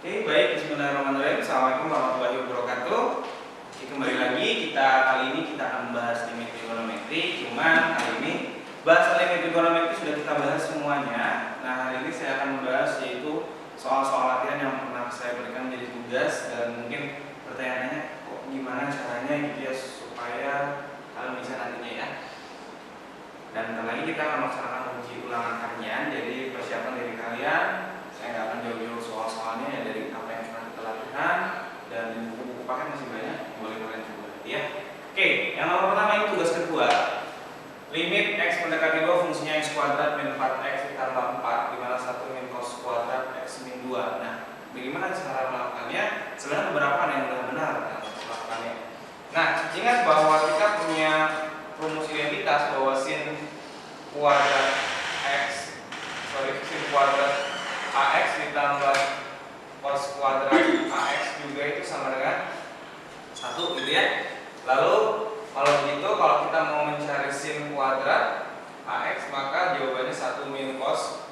Oke, baik. Bismillahirrahmanirrahim. Assalamualaikum warahmatullahi wabarakatuh. Oke, kembali lagi kali ini kita akan membahas limit trigonometri. Cuman kali ini bahas limit trigonometri sudah kita bahas semuanya. Nah, hari ini saya akan membahas yaitu soal-soal latihan yang pernah saya berikan menjadi tugas, dan mungkin pertanyaannya kok gimana caranya gitu ya supaya kalian bisa nantinya ya. Dan kali lagi kita akan melaksanakan uji ulangan harian, jadi persiapan diri kalian. Saya nggak akan jauh-jauh soal-soalnya ya dari apa yang pernah kita lakukan, dan buku-buku paket masih banyak, boleh kalian coba ya. Oke, yang nomor pertama ini tugas kedua. Limit x mendekati 2 fungsinya x kuadrat min 4x ditambah 4 di mana 1 min cos kuadrat x min 2. Nah, bagaimana cara melakukannya? Sebenarnya beberapa yang sudah benar melakukannya. Nah, ingat bahwa kita punya rumus identitas bahwa sin kuadrat ax ditambah cos kuadrat ax juga itu sama dengan 1 gitu ya. Lalu kalau begitu, kalau kita mau mencari sin kuadrat ax, maka jawabannya 1 min cos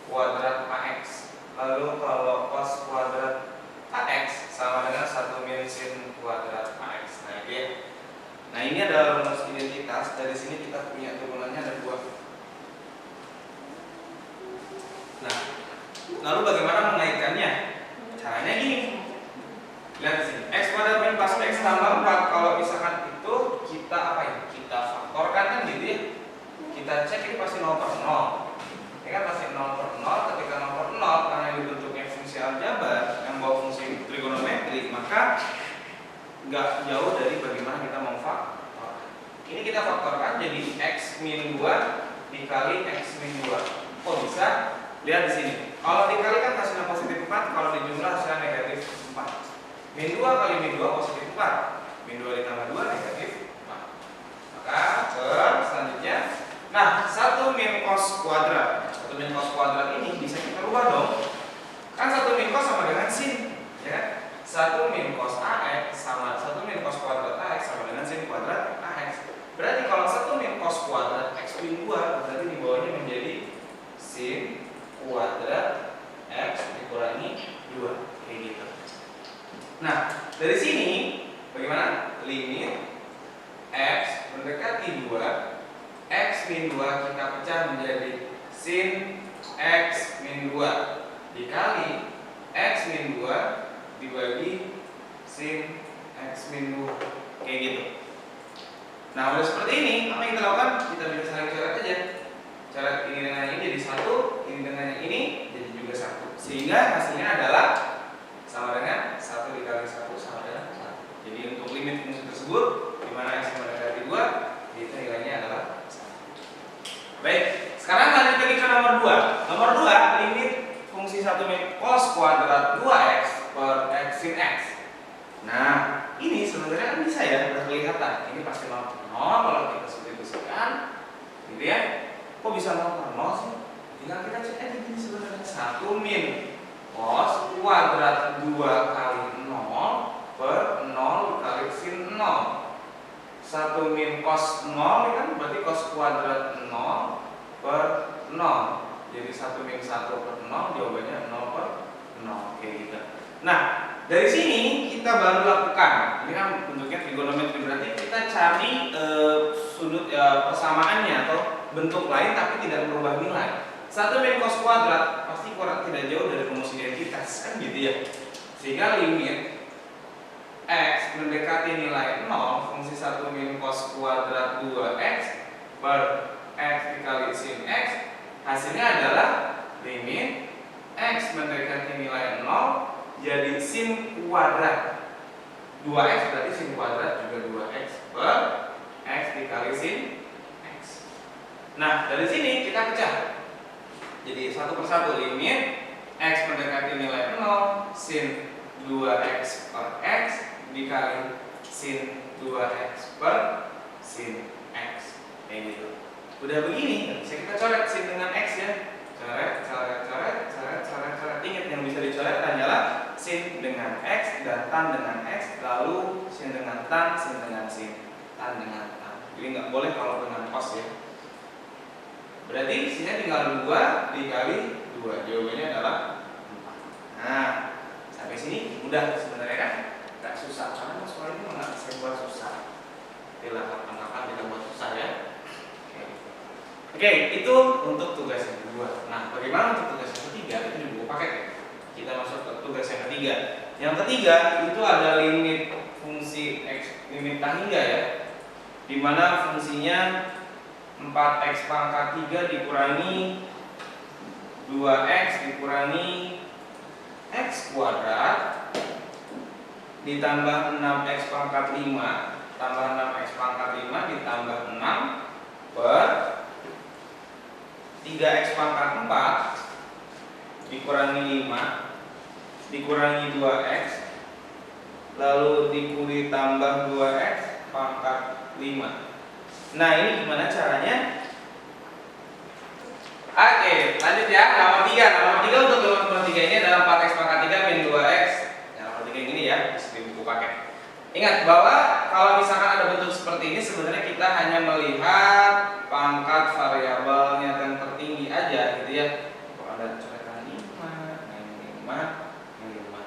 kuadrat ax. Lalu kalau cos kuadrat ax sama dengan 1 min sin kuadrat ax. Nah, itu ya. Nah, ini adalah rumus identitas. Dari sini kita punya turunannya ada 2. Nah, lalu bagaimana mengaitkannya? Caranya gini. Lihat di sini. X kuadrat min pas x tambah 4. Kalau misalkan itu kita apa ya? Kita faktorkan kan gitu ya. Kita cek ini pasti 0 per 0. Ini kan pasti 0 per 0. Ketika 0 per 0 karena ini bentuknya fungsi aljabar yang bawa fungsi trigonometri, maka nggak jauh dari bagaimana kita memfaktor. Ini kita faktorkan jadi x min 2 dikali x min 2. Kok bisa? Lihat di sini. Kalau dikali kan hasilnya positif 4, kalau dijumlah hasilnya negatif 4. Min 2 kali min 2 positif 4. Min 2 ditambah 2 negatif 4. Maka selanjutnya, nah 1 min cos kuadrat. 1 min cos kuadrat ini bisa kita rubah dong. Kan 1 min cos sama dengan sin, ya. 1 min cos ax sama 1 min cos kuadrat ax sama dengan sin kuadrat ax. Berarti kalau 1 min cos kuadrat x min 2, berarti di bawahnya menjadi sin kuadrat x dikurangi 2, kayak gitu. Nah, dari sini bagaimana? Limit x mendekati 2, x min 2 kita pecah menjadi sin x min 2 dikali x min 2 dibagi sin x min 2, kayak gitu. Nah, udah seperti ini, apa yang kita lakukan? Kita bisa saling coret aja. Coret ini dengan ini jadi 1, ini dengan ini jadi juga 1. Sehingga hasilnya adalah sama dengan 1 dikali 1 sama dengan 1. Jadi untuk limit fungsi tersebut, di mana x mendekati 2, itu nilainya adalah 1. Baik, sekarang lanjut lagi ke nomor 2. Nomor 2, limit fungsi 1 min cos kuadrat 2x per x sin x. Nah, ini sebenarnya kan bisa ya, udah kelihatan. Ini pasti 0 per 0 kalau kita substitusikan, gitu ya. Kok bisa 0 per 0 sih? Tinggal kita cek aja gini sebenarnya. 1 min cos kuadrat 2 kali 0 per 0 kali sin 0. 1 min cos 0 ini kan berarti cos kuadrat 0 per 0. Jadi 1 min 1 per 0 jawabannya 0 per 0, kayak gitu. Nah, dari sini kita baru lakukan. Ini kan bentuknya trigonometri, berarti kita cari sudut persamaannya atau bentuk lain tapi tidak merubah nilai. 1 min cos kuadrat pasti kurang tidak jauh dari rumus identitas kan gitu ya. Sehingga limit x mendekati nilai 0 fungsi 1 min cos kuadrat 2x per x dikali sin x, hasilnya adalah limit x mendekati nilai 0 jadi sin kuadrat 2x, berarti sin kuadrat juga 2x per x dikali sin x. Nah, dari sini kita pecah. Jadi satu persatu limit x mendekati nilai 0 sin 2x per x dikali sin 2x per sin x, kayak gitu. Udah begini, bisa kita coret sin dengan x ya. Coret. Ingat yang bisa dicoret hanyalah sin dengan x dan tan dengan x, lalu sin dengan tan, sin dengan sin, tan dengan tan. Jadi nggak boleh kalau dengan cos ya. Berarti sinnya tinggal 2 dikali 2, jawabannya adalah 4. Nah, sini mudah sebenarnya kan, nggak susah. Karena soal ini nggak saya buat susah. Bila kapan-kapan kita buat susah ya. Oke, itu untuk tugas yang kedua. Nah, bagaimana untuk tugas yang ketiga? Itu di buku paket ya. Kita masuk ke tugas yang ketiga. Yang ketiga itu ada limit fungsi x, limit tangga ya, dimana fungsinya 4x pangkat 3 dikurangi 2x dikurangi x kuadrat ditambah 6x pangkat 5 tambah 6x pangkat 5 ditambah 6 per 3x pangkat 4 dikurangi 5 dikurangi 2x lalu ditambah 2x pangkat 5. Nah, ini gimana caranya? Oke, lanjut ya. Nomor 3 untuk nomor 3 ini adalah 4x pangkat 3 min 2x. Nah, nomor 3 yang ini ya, di buku paket. Ingat bahwa kalau misalkan ada bentuk seperti ini, sebenarnya kita hanya melihat pangkat variabelnya yang tertinggi aja gitu ya. Kalau ada coretan 5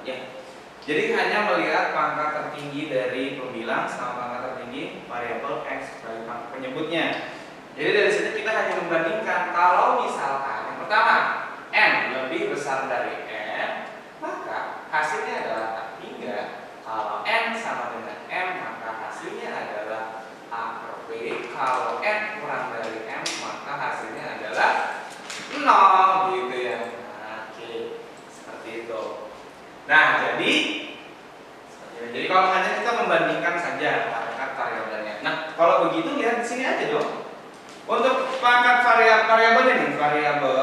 ya. Jadi hanya melihat pangkat tertinggi dari pembilang sama pangkat tertinggi variabel x dari pangkat penyebutnya. Jadi dari situ kita hanya membandingkan. Kalau misalkan yang pertama m lebih besar dari m, maka hasilnya adalah A3. Kalau n sama dengan m, maka hasilnya adalah A per B. Kalau n kurang dari m, maka hasilnya adalah 0 gitu ya. Oke, seperti itu. Nah, jadi kalau hanya kita membandingkan saja pangkat variabelnya. Nah, kalau begitu lihat di sini aja dong. Untuk pangkat variabelnya nih, variabel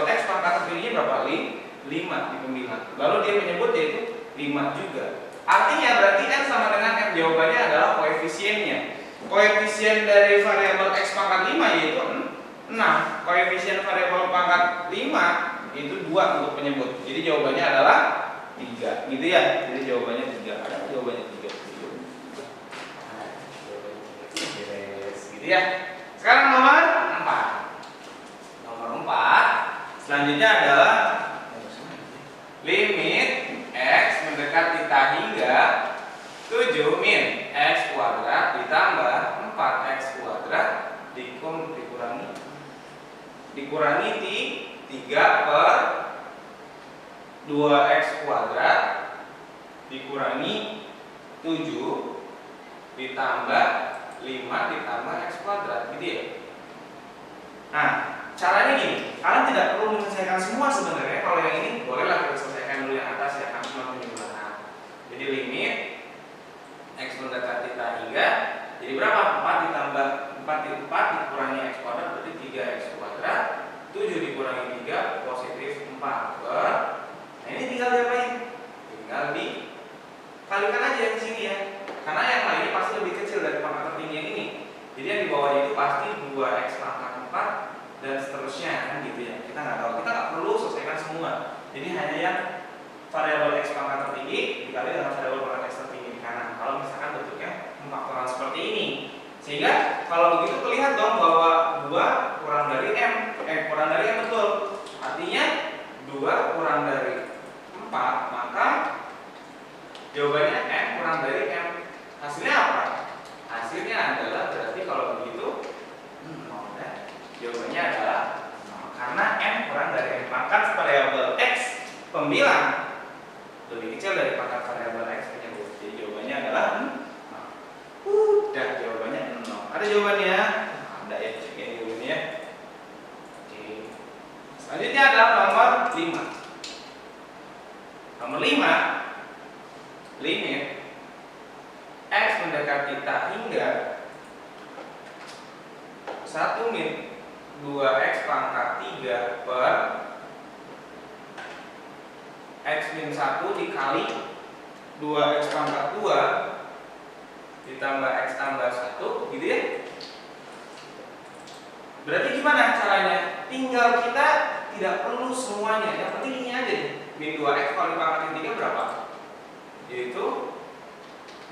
x pangkat tertingginya berapa? 5 di pembilang. Lalu dia menyebut yaitu 5 juga. Artinya berarti n sama dengan m. Jawabannya adalah koefisiennya. Koefisien dari variabel x pangkat 5 yaitu 6. Koefisien variabel pangkat 5 itu 2 untuk penyebut. Jadi jawabannya adalah 3 gitu ya. Jadi jawabannya 3. Ada jawabannya 3. Yes, gitu ya. Sekarang nomor 4. Nomor 4 selanjutnya adalah limit x mendekati θ hingga 7 min x kuadrat ditambah 4x kuadrat dikurangi 3 per 2x kuadrat dikurangi 7 ditambah 5 ditambah x kuadrat gitu ya. Nah, caranya gini, kalian tidak perlu menyelesaikan semua sebenarnya. Kalau yang ini bolehlah kita selesaikan dulu yang atas ya, kan cuma penjumlahan. Jadi limit x mendekati θ hingga, jadi berapa? 4 ditambah 4 dikurangi x kuadrat berarti 3x kuadrat, 7 dikurangi 3 positif 4 per. Nah, ini tinggal diapain? Tinggal dikalikan aja di sini ya. Karena yang lainnya pasti lebih kecil dari pangkat tertinggi yang ini. Jadi yang di bawahnya itu pasti 2x pangkat 4 dan seterusnya kan gitu ya. Kita nggak tahu, kita nggak perlu selesaikan semua. Jadi hanya yang variabel x pangkat tertinggi dikali dengan variabel pangkat x tertinggi di kanan. Kalau misalkan bentuknya pemfaktoran seperti ini, sehingga kalau begitu terlihat dong bahwa 2 kurang dari m, kurang dari m betul. Artinya 2 kurang dari 4, maka jawabannya m kurang dari m. Hasilnya apa? Hasilnya adalah berarti kalau begitu 0 dan jawabannya adalah 0. Karena m kurang dari m. Pangkat variabel x pembilang lebih kecil dari pangkat variabel x penyebut. Jadi jawabannya adalah 0. Udah, jawabannya 0. Ada jawabannya? Ada ya, cek ya jawabannya ya. Oke. Selanjutnya adalah nomor 5. Nomor 5, limit x mendekati θ hingga 1 min 2x pangkat 3 per x min 1 dikali 2x pangkat 2 ditambah x tambah 1 gitu ya. Berarti gimana caranya? Tinggal kita tidak perlu semuanya, yang penting ini aja deh. Min 2x kali pangkat 3 berapa? Yaitu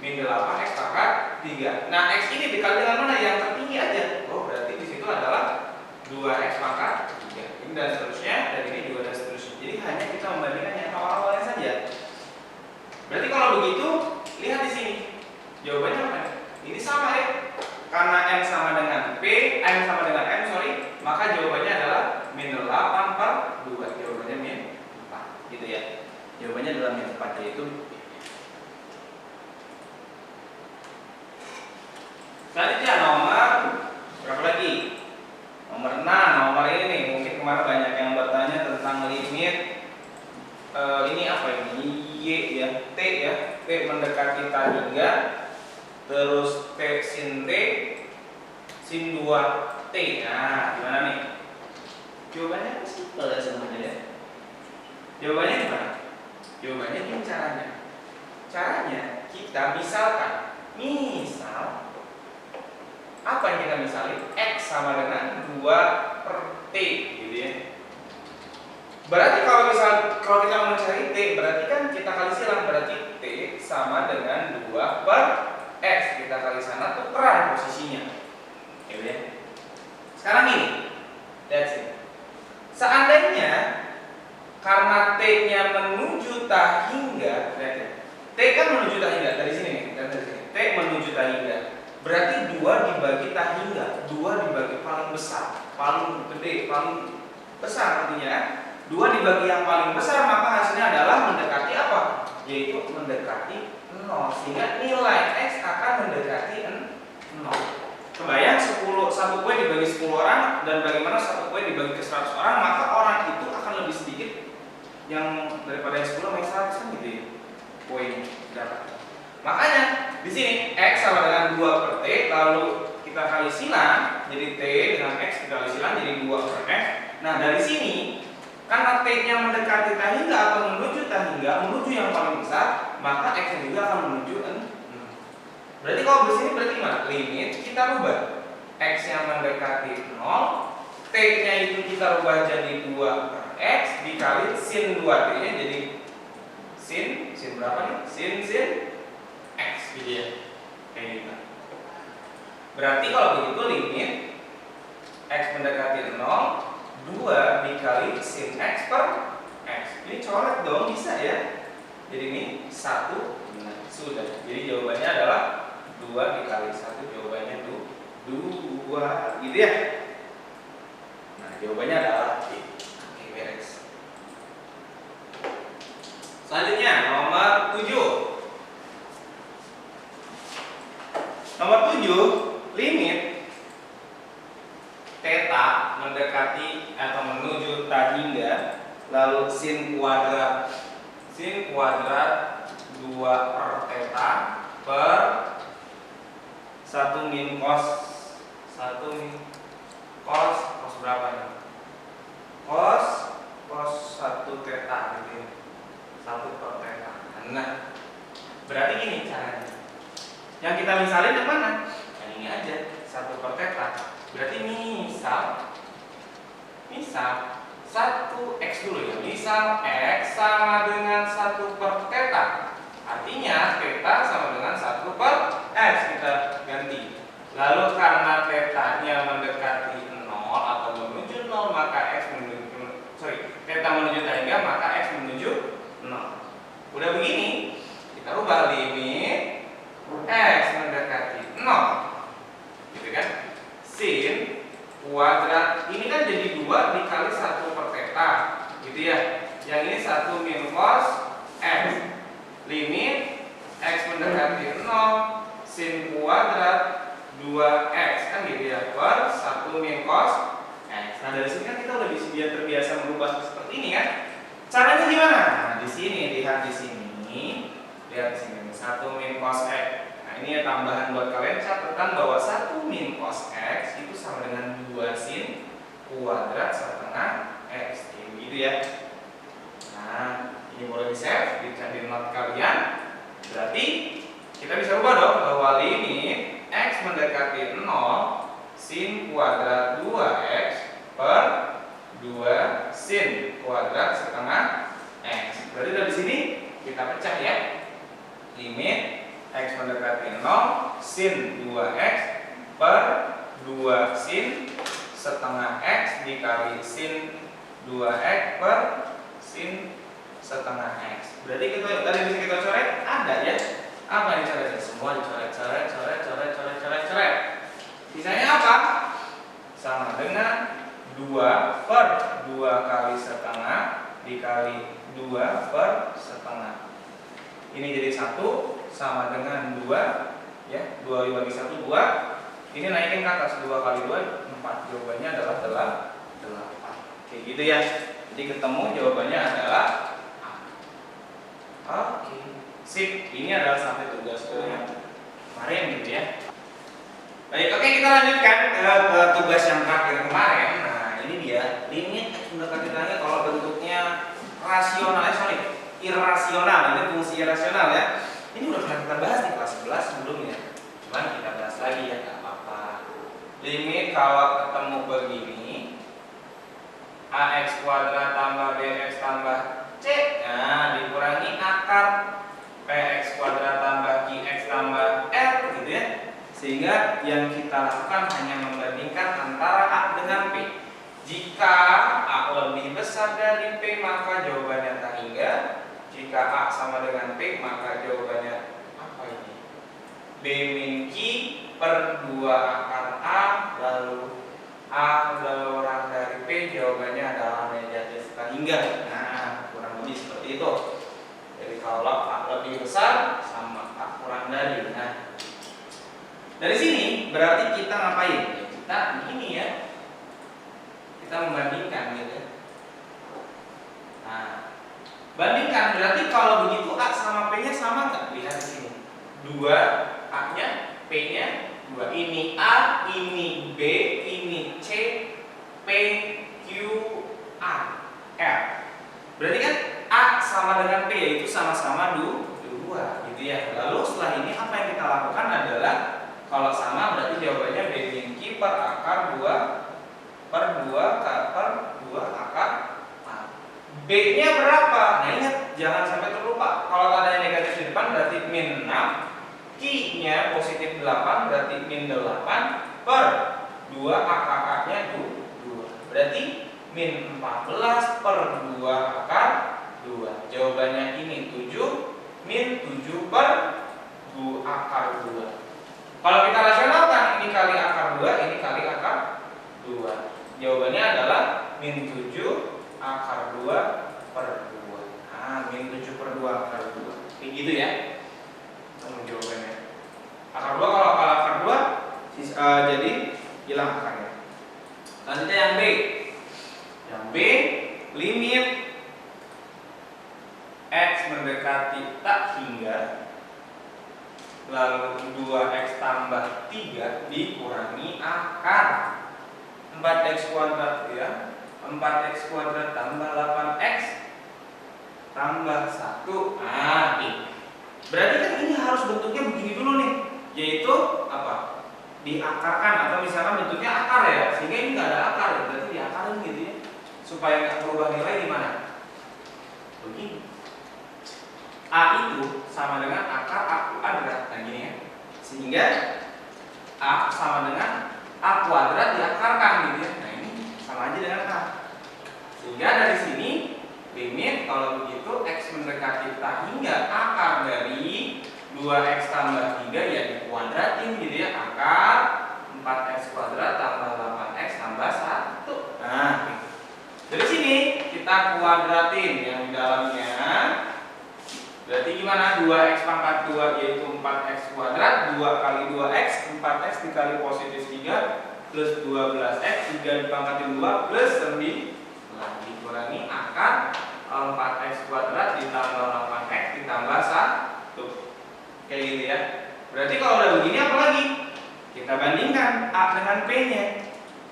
min 8x pangkat 3. Nah, x ini dikali dengan mana? Yang tertinggi aja. Oh, berarti di situ adalah 2x pangkat 3. Ini dan seterusnya, dan ini 2 dan seterusnya. Jadi hanya kita membandingkan yang awal-awalnya saja. Nah, gimana nih? Jawabannya simpel ya sebenarnya ya. Jawabannya gimana? Jawabannya gini caranya. Caranya kita misalkan, misal apa yang kita misalin? X sama dengan 2 per T gitu ya. Berarti kalau kita mau mencari T, berarti kan kita kali silang, berarti T sama dengan 2 per X. Kita kali sana tukeran posisinya. Gitu ya. Sekarang ini, that's it. Seandainya karena T-nya menuju tak hingga, lihat ya. T kan menuju tak hingga dari sini nih, dari sini. T menuju tak hingga. Berarti 2 dibagi tak hingga, 2 dibagi paling besar, paling gede, paling besar artinya 2 dibagi yang paling besar, maka hasilnya adalah mendekati apa? Yaitu mendekati 0. Sehingga nilai X akan mendekati 0. Kebayang 1 kue dibagi 10 orang, dan bagaimana 1 kue dibagi ke 100 orang, maka orang itu akan lebih sedikit yang daripada yang 10 sama yang 100 kan gitu ya. Poin dapat. Makanya di sini X sama dengan 2 per T, lalu kita kali silang, jadi T dengan X kita kali silang jadi 2 per X. Nah, dari sini karena T-nya mendekati tak hingga atau menuju tak hingga, menuju yang paling besar, maka X-nya juga akan menuju 0. Berarti kalau di sini berarti gimana? Limit kita rubah. X-nya mendekati 0, T-nya itu kita rubah jadi 2 per X dikali sin 2T-nya jadi sin berapa nih? Sin X gitu ya. Kayak gitu. Berarti kalau begitu limit X mendekati 0, 2 dikali sin X per X. Ini coret dong, bisa ya. Jadi ini 1, nah, sudah. Jadi jawabannya adalah 2 dikali 1, jawabannya 2 gitu ya. Nah, jawabannya adalah B. Oke, beres. Selanjutnya nomor 7. Nomor 7, limit theta mendekati atau menuju tak hingga, lalu sin kuadrat 2 per theta per 1 min cos berapa nih? Cos 1 theta gitu ya. 1 per theta. Nah, berarti gini caranya. Yang kita misalin yang mana? Yang ini aja, 1 per theta. Berarti misal 1x dulu ya. Misal X sama dengan 1 per theta. Artinya theta sama dengan 1 per X, kita ganti. Lalu karena theta-nya mendekati 0 atau menuju 0, maka theta menuju tak hingga, maka X menuju 0. Udah begini, kita rubah limit X mendekati 0. Gitu kan? Sin kuadrat ini kan jadi 2 dikali 1 per theta gitu ya. Yang ini 1 min cos X. Limit X mendekati 0, sin kuadrat 2X kan gitu ya, per 1 min cos X. Nah, dari sini kan kita udah terbiasa merubah seperti ini kan. Caranya gimana? Nah, di sini, lihat di sini. Lihat di sini 1 min cos X. Ini ya tambahan buat kalian, catatan bahwa 1 min cos X itu sama dengan 2 sin kuadrat setengah X. Gitu ya. Nah, ini boleh di-save, di note kalian. Berarti kita bisa ubah dong bahwa limit X mendekati 0, sin kuadrat 2X per 2 sin kuadrat setengah X. Berarti dari sini kita pecah ya. Limit X mendekati 0, sin 2X per 2 sin setengah X dikali sin 2X per sin setengah X. Berarti tadi bisa kita coret, ada ya. Apa yang dicoret? Semua dicoret. Sisanya apa? Sama dengan 2 per 2 kali setengah dikali 2 per setengah. Ini jadi 1 sama dengan 2 ya, 2 dibagi 1 2. Ini naikin ke atas, 2 kali 2 4. Jawabannya adalah 8. Oke gitu ya. Jadi ketemu jawabannya adalah A. Oke. Sip, ini adalah sampai tugas kemarin gitu ya. Baik, oke, kita lanjutkan ke tugas yang terakhir kemarin. Nah, ini dia limit X mendekati tangga kalau bentuknya rasional, sorry, irasional. Ini fungsi irasional ya. Ini udah pernah kita bahas di kelas 11 sebelumnya. Cuman kita bahas lagi ya, nggak apa-apa. Limit kalau ketemu begini, AX kuadrat tambah BX tambah C, nah dikurangi akar PX kuadrat tambah QX tambah R gitu ya. Sehingga yang kita lakukan hanya membandingkan antara A dengan P. Jika A lebih besar dari P maka jawabannya tak hingga. Jika A sama dengan P maka jawabannya apa ini? B min Q per 2 akar A, lalu A kurang dari P, jawabannya adalah negatif tak hingga. Nah, kurang lebih seperti itu. Jadi kalau A lebih besar sama A kurang dari. Nah, dari sini berarti kita ngapain? Ya, kita begini ya. Kita membandingkan gitu. Nah, bandingkan berarti kalau begitu A sama P-nya sama nggak? Lihat di sini. 2 A-nya, P-nya 2. Ini A, ini B, ini C, P, Q, A, R. Berarti kan A sama dengan P, yaitu sama-sama 2 gitu ya. Lalu setelah ini apa yang kita lakukan adalah kalau sama berarti jawabannya B min Q per akar 2 per 2 akar A. B-nya berapa? Nah ingat, jangan sampai terlupa. Kalau tandanya negatif di depan berarti min 6. Q-nya positif 8 berarti min 8 per 2 akar-nya 2. Berarti min 14 per 2 akar 2. Jawabannya ini 7, min 7 per 2 akar 2. Kalau kita rasionalkan, ini kali akar 2, ini kali akar 2. Jawabannya adalah min 7 akar 2 per 2. Nah, min 7 per 2 akar 2. Kayak gitu ya. Jawabannya akar 2, kalau akar 2 jadi hilang akarnya. Selanjutnya yang B. Yang B, limit X mendekati tak hingga, lalu 2X tambah 3 dikurangi akar 4X kuadrat ya. 4X kuadrat tambah 8X tambah 1. Nah, ini berarti kan ini harus bentuknya begini dulu nih, yaitu apa? Diakarkan atau misalkan bentuknya akar ya, sehingga ini nggak ada akar, berarti diakarin gitu ya, supaya nggak berubah nilai di mana? Begini. A itu sama dengan akar A kuadrat, nah gini ya, sehingga A sama dengan A kuadrat diakarkan gitu ya. Nah ini sama aja dengan A, sehingga dari sini limit kalau begitu X mendekati tak hingga akar dari 2X tambah 3 ya dikuadratin gitu ya, akar 4X kuadrat tambah 8X tambah 1. Nah, dari sini kita kuadratin yang di dalamnya. Berarti gimana? 2X pangkat 2 yaitu 4X kuadrat, 2 kali 2X, 4X dikali positif 3 plus 12X, 3 dipangkatin 2 plus 9 dikurangi akar 4X kuadrat ditambah 8X ditambah 1. Kayak gitu ya. Berarti kalau udah begini apa lagi? Kita bandingkan A dengan P-nya.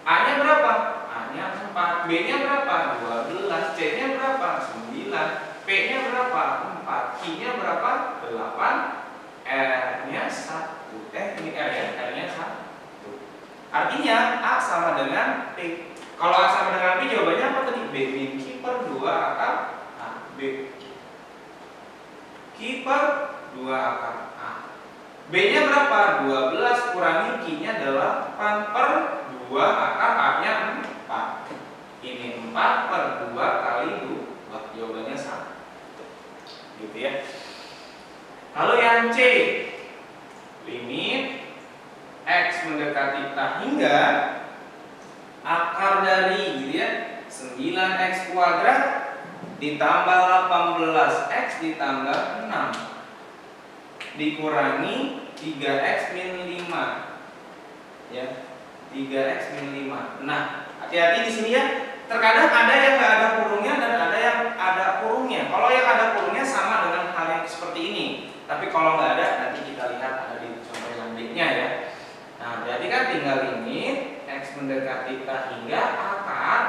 A-nya berapa? A-nya 4. B-nya berapa? 12. C-nya berapa? 9. P-nya berapa? 4. Q-nya berapa? 8. R-nya 1. Ini R ya, R-nya 1. Artinya A sama dengan P. Kalau A sama dengan P, jawabannya apa tadi? B min Q per 2 akar A. B Q per 2 akar A. B-nya berapa? 12 kurangi Q-nya 8 per 2 akar A-nya 4. Ini 4 per 2 kali 2. Jawabannya 1. Gitu ya. Lalu yang C, limit X mendekati tak hingga akar dari gitu ya 9X kuadrat ditambah 18X ditambah 6 dikurangi 3X min 5 ya, 3X min 5. Nah, hati-hati di sini ya. Terkadang ada yang nggak ada kurungnya dan ada yang ada kurungnya. Kalau yang ada kurungnya sama dengan hal yang seperti ini. Tapi kalau nggak ada, nanti kita lihat ada di contoh yang D-nya ya. Nah, Nah, jadi kan tinggal limit X mendekati K hingga akar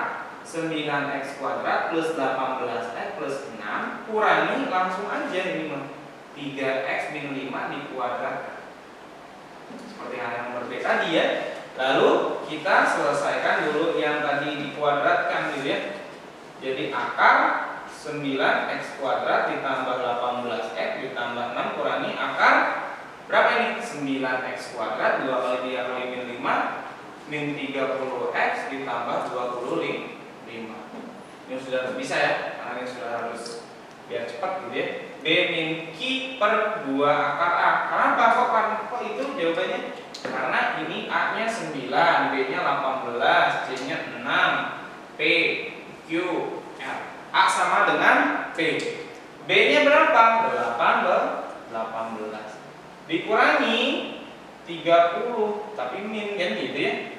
9X kuadrat plus 18X plus 6 kurangi langsung aja ini mah 3X min 5 dikuadratkan. Seperti hal yang berbeda tadi ya. Lalu kita selesaikan dulu yang tadi dikuadratkan gitu ya. Jadi akar 9X kuadrat ditambah 18X ditambah 6 kurangi akar berapa ini? 9X kuadrat 2 kali 3 kali min 5 min 30X ditambah 25. Ini sudah bisa ya, karena ini sudah harus biar cepat gitu ya. B min Q per 2 akar A. Kenapa kok itu jawabannya? Karena ini A nya 9, B nya 18, C nya 6, P, Q, R. A sama dengan P. B nya berapa? 18 dikurangi 30, tapi min kan gitu ya.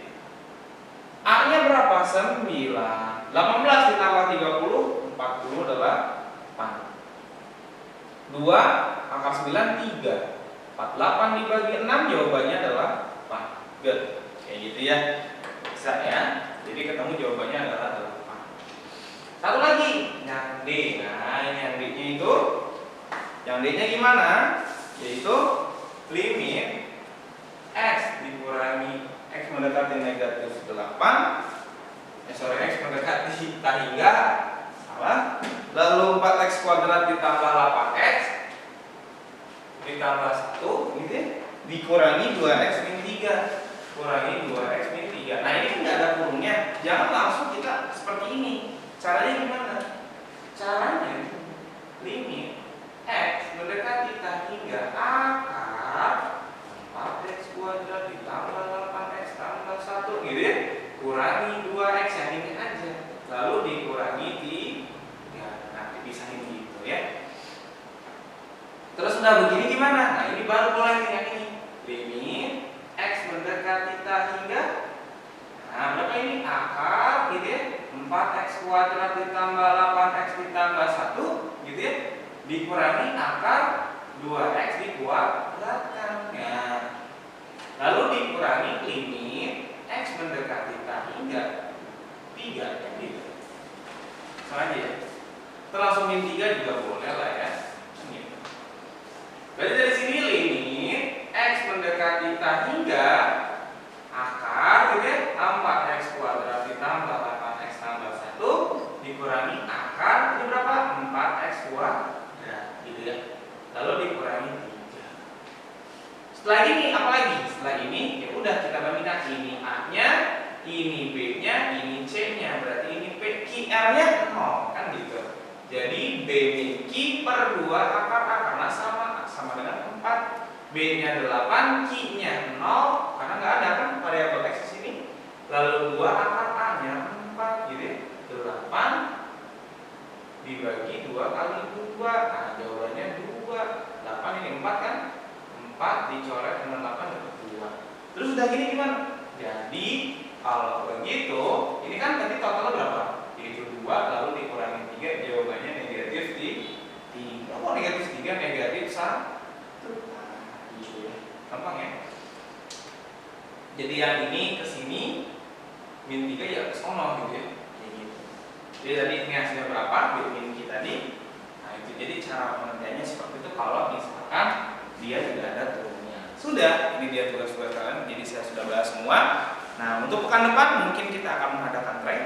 A nya berapa? 9. 18 ditambah 30, 40 adalah 8. 2 akar 9 3. 48 dibagi 6 jawabannya adalah 4. Good. Kayak gitu ya. Bisa ya. Jadi ketemu jawabannya adalah 8. Satu lagi, yang D. Nah, ini yang D-nya itu. Yang D-nya gimana? Yaitu limit X dikurangi X mendekati negatif 8. X mendekati tak hingga salah. Lalu 4X kuadrat ditambah 8X ditambah 1 gitu ya, dikurangi 2X min 3. Kurangi 2X min 3. Nah, ini enggak ada kurungnya. Jangan langsung kita seperti ini. Caranya gimana? Caranya limit X mendekati tak hingga akar 4X kuadrat ditambah 8X tambah 1 gitu ya. Kurangi 2X yang ini aja. Lalu dikurangi 3. Nanti pisahin gitu ya. Terus udah begini gimana? Nah, ini baru mulai yang ini. Limit X mendekati tak hingga. Nah, berapa ini? Akar gitu ya. 4X kuadrat ditambah 8X ditambah 1 gitu ya. Dikurangi akar 2X dikuadratkan. Nah, lalu dikurangi limit X mendekati tak hingga 3 gitu. Sama aja ya. Kita langsung min 3 juga boleh lah ya. Gitu. Berarti dari sini limit X mendekati tak hingga akar gitu ya, 4X kuadrat ditambah 8X tambah 1 dikurangi akar ini berapa? 4X kuadrat gitu ya. Lalu dikurangi 3. Setelah ini apa lagi? Setelah ini ya udah kita bandingkan ini A-nya, ini B-nya, ini C-nya. Berarti ini P, Q, R-nya 0 kan gitu. Jadi B min Q per 2 akar A karena sama dengan 4. B-nya 8, Q-nya 0 karena nggak ada kan variabel X di sini. Lalu 2 akar A-nya 4 gitu ya. 8 dibagi 2 kali 2. Nah, jawabannya 2. 8 ini 4 kan? 4 dicoret dengan 8 dapat 2. Terus udah gini gimana? Jadi kalau begitu, ini kan tadi totalnya berapa? Yaitu 2 lalu dikurangi 3, jawabannya negatif 3. Oh, negatif 3 negatif 1. Gitu ya. Gampang ya? Jadi yang ini ke sini min 3 ya ke sono gitu ya. Kayak gitu. Jadi tadi ini hasilnya berapa? Min Q tadi. Nah, itu jadi cara pengertiannya seperti itu kalau misalkan dia tidak ada turunnya. Sudah, ini dia tugas-tugas kalian. Jadi saya sudah bahas semua. Nah, untuk pekan depan mungkin kita akan mengadakan track